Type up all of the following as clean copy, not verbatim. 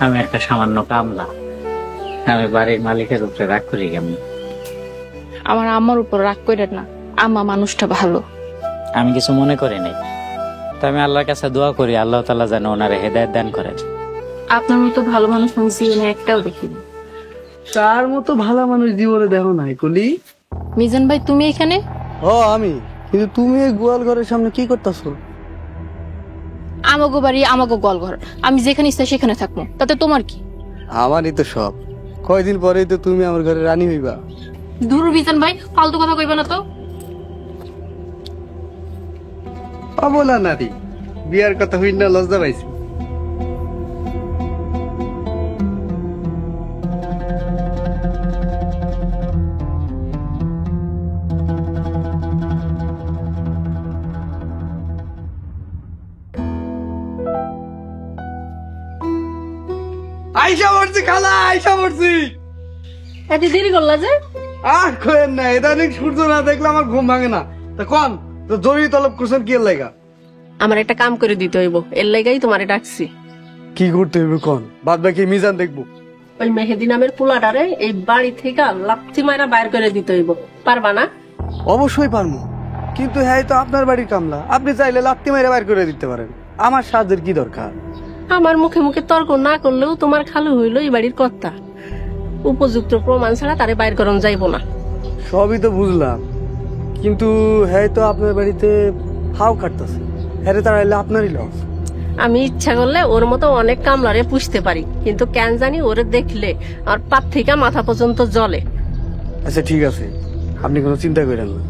আমি একটা সামান্য কামলা, আমি বাড়ির মালিকের উপরে রাগ করি কেমন? আমার আম্মার উপর রাগ করে না, আম্মা মানুষটা ভালো। আমি কিছু মনে করি নাই, তো আমি আল্লাহর কাছে দোয়া করি আল্লাহ তাআলা যেন ওনারে হেদায়েত দান করেন। আপনার মতো ভালো মানুষ আমি জীবনে একটাও দেখিনি। তার মতো ভালো মানুষ জীবনে দেখো নাই কলি। মিজান ভাই তুমি এখানে? ও আমি, কিন্তু তুমি এই গোয়াল ঘরের সামনে কি করতেছো? আমাগো বাড়ি আমাগো গোয়ালঘর, আমি যেখানে ইচ্ছা সেখানে থাকবো, তাতে তোমার কি? আমারই তো সব। কয়দিন পরেই তো তুমি আমার ঘরে রানী হইবা। দূর মিজান ভাই, ফালতু কথা কইবা না তো। অবলা নারী, বিয়ার কথা হইন না লজ্জা পাইছি। আইসা পড়ছি খালা, আইসা পড়ছি। এত দেরি করলা যে? আর কইেন না, ইদানিং সূর্য না দেখলে আমার ঘুম ভাঙে না। তা কোন তো জরুরি তলব করছেন কি এর লাগা? আমার একটা কাম করে দিতে হইব, এর লাগাই তোমারে ডাকছি। কি করতে হইবে কোন? বাদ বাকি মিজান দেখবো। ওই মেহেদি নামের পোলাটারে এই বাড়ি থেকে লাপ্তি মাইরা বাইর করে দিতে হইব, পারবা না? অবশ্যই পারবো, কিন্তু হ্যাঁ তো আপনার বাড়ির কামলা, আপনি চাইলে লাত্তি মেরে বাইর করে দিতে পারেন। আমার সাহায্যের কি দরকার? আমার মুখে মুখে তর্ক না করলেও তোমার খালু হইল এই বাড়ির কর্তা। উপযুক্ত প্রমাণ ছাড়া তারে বাইর করন যাইব না। সবই তো বুঝলাম, কিন্তু হ্যাঁ তো আপনার বাড়িতে হাও কাটতেছে, হ্যাঁ তাড়াইলে আপনারই লস। আমি ইচ্ছা করলে ওর মতো অনেক কামলারে পুষতে পারি, কিন্তু কেন জানি ওরে দেখলে আমার পাত থেকে মাথা পর্যন্ত জ্বলে। আচ্ছা ঠিক আছে, আপনি কোনো চিন্তা করেন না,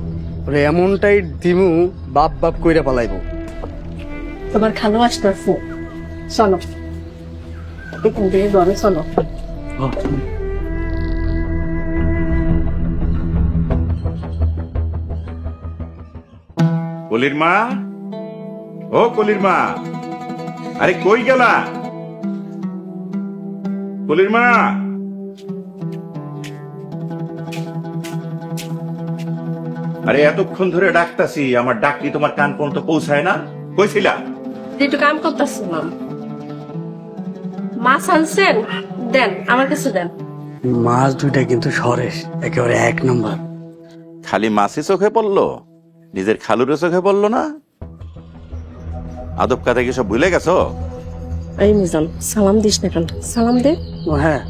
ওরে এমনটাই দিমু বাপ বাপ কইরা পালাইবো। তোমার খালু আসতেছে, চলো এখান থেকে ঘরে চলো। কলির মা, ও কলির মা, আরে কই গেলা? কলির মা, আরে এতক্ষণ ধরে ডাকতাছি, আমার ডাকলি তোমার কান পর্যন্ত পৌঁছায় না? কইছিলা একটু কাম করতেছিলাম। মাছ আনছেন? দেন, আমার কাছে দেন। মাছ দুইটা কিন্তু সরেশ, একেবারে এক নম্বর। খালি মাছই চোখে পড়লো, নিজের খালুরে চোখে পড়লো না? আদব কাদা কি সব ভুলে গেছো? এই মিজান, সালাম দিস না কেন? সালাম দে। ও হ্যাঁ,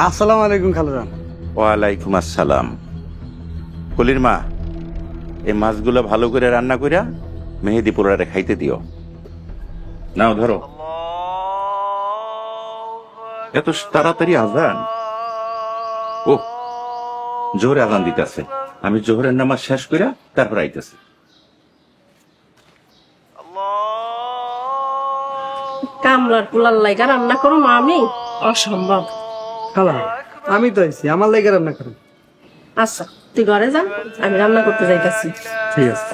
আসসালামু আলাইকুম খালুজান। ওয়ালাইকুম আসসালাম। কলির মা, এই মাছগুলো ভালো করে রান্না কইরা মেহেদি পোলারে খাইতে দিও। নাও ধরো। এত তাড়াতাড়ি আজান? ও, জোহরে আজান দিতেছে, আমি জোহরের নামাজ শেষ কইরা তারপর আইতেছি। কামলার পোলার লাইগা রান্না করো মা, আমি অসম্ভব। খালা, আমি তো আইছি, আমার লাগে রান্না করেন। আচ্ছা তুই ঘরে যা, আমি রান্না করতে যাইতাছি। ঠিক আছে।